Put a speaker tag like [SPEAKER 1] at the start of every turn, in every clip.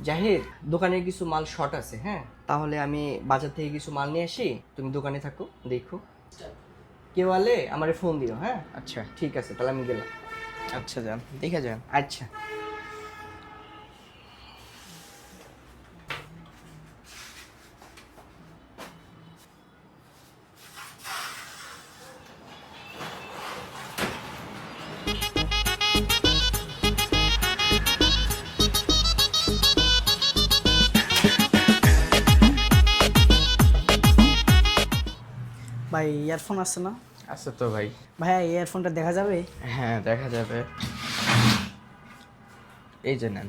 [SPEAKER 1] জাহির, দোকানে কিছু মাল শর্ট আছে, হ্যাঁ? তাহলে আমি বাজার থেকে কিছু মাল নিয়ে আসি, তুমি দোকানে থাকো, দেখো। কেউ আলে আমারে ফোন দিও, হ্যাঁ?
[SPEAKER 2] আচ্ছা
[SPEAKER 1] ঠিক আছে, তাহলে আমি গেলাম।
[SPEAKER 2] আচ্ছা, যান দেখে যান।
[SPEAKER 1] আচ্ছা।
[SPEAKER 3] ভাই ইয়ারফোন আছে না?
[SPEAKER 2] আচ্ছা তো ভাই।
[SPEAKER 3] ভাইয়া ইয়ারফোনটা দেখা যাবে?
[SPEAKER 2] হ্যাঁ, দেখা যাবে। এই যে নেন।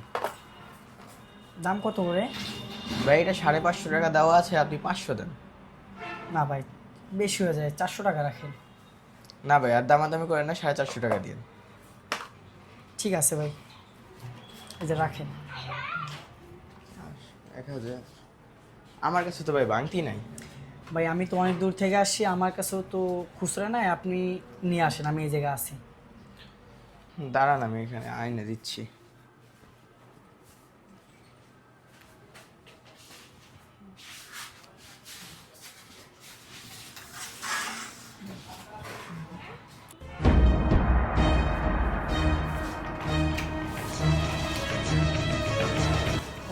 [SPEAKER 3] দাম কত করে?
[SPEAKER 2] ভাই এটা 550 টাকা দেওয়া আছে, আপনি 500 দেন।
[SPEAKER 3] না ভাই, বেশি হয়ে যায়, 400 টাকা রাখেন।
[SPEAKER 2] না ভাই, আর দামাদামি করেন না, 450 টাকা দিন।
[SPEAKER 3] ঠিক আছে ভাই, এই যে রাখেন।
[SPEAKER 2] 1000। আমার কাছে তো ভাই বাংতি নাই।
[SPEAKER 3] ভাই আমি তো অনেক দূর থেকে আসছি, আমার কাছেও তো খুচরা নাই, আপনি নিয়ে আসেন, আমি এই জায়গায় আছি।
[SPEAKER 2] দাঁড়ান, আমি এখানে আইনে দিচ্ছি।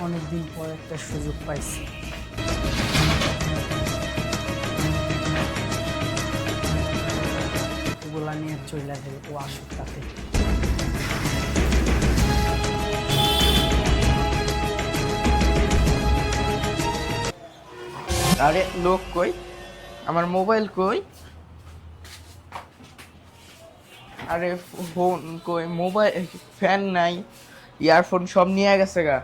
[SPEAKER 3] অনেকদিন পর একটা সুযোগ পাইছি। ওগুলা নিয়ে চলে যাবে, ও আসুক তাতে।
[SPEAKER 2] আরে লোক কই? আমার মোবাইল কই? আরে ফোন কই? মোবাইল, ফ্যান নাই, ইয়ারফোন সব নিয়ে গেছে গা।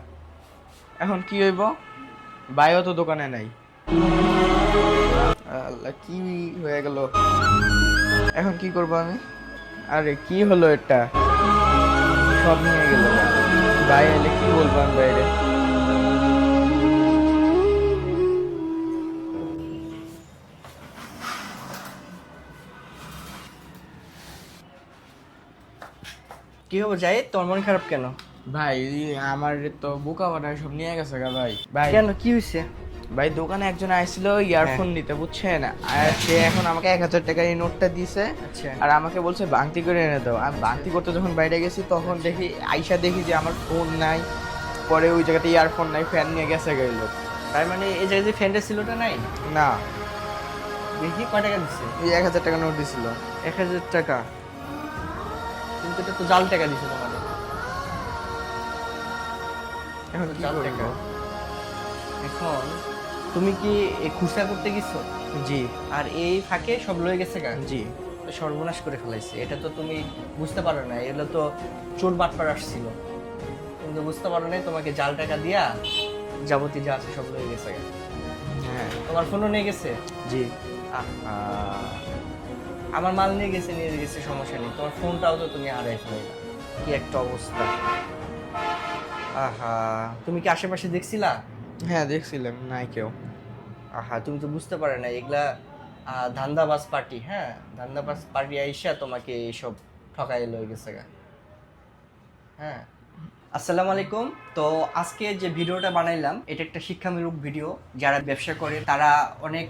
[SPEAKER 2] এখন কি হইব? বাইও তো দোকানে নাই। আল্লাহ, কি হয়ে গেল? এখন কি করব আমি? আরে কি হলো এটা? সব নিয়ে গেল। ভাই এলে কি বলবো আমি বাইরে?
[SPEAKER 1] কি হবে জাহিদ, তোমার মন খারাপ কেন?
[SPEAKER 2] ভাই আমার তো বোকা বানায় সব নিয়ে গেছে গা ভাই। ভাই
[SPEAKER 1] কেন, কি হয়েছে?
[SPEAKER 2] ভাই দোকানে একজন আইছিল ইয়ারফোন নিতে, বুঝছেন? আর সে এখন আমাকে 1000 টাকার এই নোটটা দিছে।
[SPEAKER 1] আচ্ছা।
[SPEAKER 2] আর আমাকে বলছে বাংতি করে এনে দাও। আমি বাংতি করতে যখন বাইরে গেছি তখন দেখি যে আমার ফোন নাই, পরে ওই জায়গাতে ইয়ারফোন নাই, ফ্যান নিয়ে গেছে গেল।
[SPEAKER 1] তার মানে এই জায়গায় যে ফ্যানটা ছিল ওটা নাই?
[SPEAKER 2] না,
[SPEAKER 1] দেখি কয় টাকা দিচ্ছে?
[SPEAKER 2] এই 1000 টাকা নোট দিছিল।
[SPEAKER 1] 1000 টাকা? কিন্তু এটা তো জাল টাকা দিছে তোমার।
[SPEAKER 2] এখন কি
[SPEAKER 1] জাল
[SPEAKER 2] করব?
[SPEAKER 1] টাকা। এখন তুমি কি খুচরা করতে গেছো?
[SPEAKER 2] জি
[SPEAKER 1] আর এই ফাঁকে সব লয়ে গেছে গা?
[SPEAKER 2] জি।
[SPEAKER 1] তো সর্বনাশ করে ফেলাইছে। এটা তো তুমি বুঝতে পারো না, এগুলো তো চোর বাটপার আসছিল। তুমি তো বুঝতে পারো না, তোমাকে জাল টাকা দিয়া যাবতীয় যা আছে সব লয়ে গেছে গা।
[SPEAKER 2] হ্যাঁ।
[SPEAKER 1] তোমার ফোনও নিয়ে গেছে?
[SPEAKER 2] জি।
[SPEAKER 1] আহা, আমার মাল নিয়ে গেছে, সমস্যা নেই। তোমার ফোনটাও তো তুমি হারাই ফেলাইলা। কি একটা অবস্থা! আহা, তুমি কি আশেপাশে দেখছিলা?
[SPEAKER 2] হ্যাঁ দেখছিলাম, নাই কেউ।
[SPEAKER 1] আহা, তুমি তো বুঝতে পারো না, এগুলা ধান্দাবাজ পার্টি। হ্যাঁ, ধান্দাবাজ পার্টি আইসা তোমাকে এইসব ঠকাই লয়ে গেছে গা। হ্যাঁ। আসসালামু আলাইকুম। তো আজকে যে ভিডিওটা বানাইলাম এটা একটা শিক্ষামূলক ভিডিও। যারা ব্যবসা করে তারা অনেক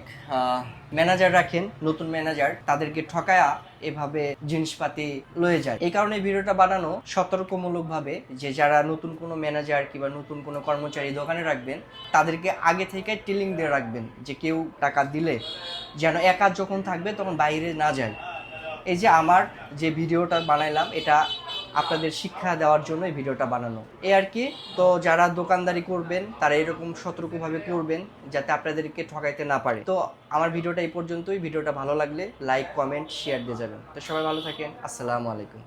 [SPEAKER 1] ম্যানেজার রাখেন, নতুন ম্যানেজার, তাদেরকে ঠকায়া এভাবে জিনিসপাতি লয়ে যায়। এই কারণে ভিডিওটা বানানো সতর্কমূলকভাবে, যে যারা নতুন কোনো ম্যানেজার কিংবা নতুন কোনো কর্মচারী দোকানে রাখবেন তাদেরকে আগে থেকে টিলিং দিয়ে রাখবেন, যে কেউ টাকা দিলে যেন একা যখন থাকবে তখন বাইরে না যায়। এই যে আমার যে ভিডিওটা বানাইলাম এটা আপনাদের শিক্ষা দেওয়ার জন্য এই ভিডিওটা বানানো, এই আর কি। তো যারা দোকানদারি করবেন তারা এরকম সতর্কভাবে করবেন যাতে আপনাদেরকে ঠকাইতে না পারে। তো আমার ভিডিওটা এই পর্যন্তই। ভিডিওটা ভালো লাগলে লাইক, কমেন্ট, শেয়ার দিয়ে যাবেন। তো সবাই ভালো থাকেন। আসসালামু আলাইকুম।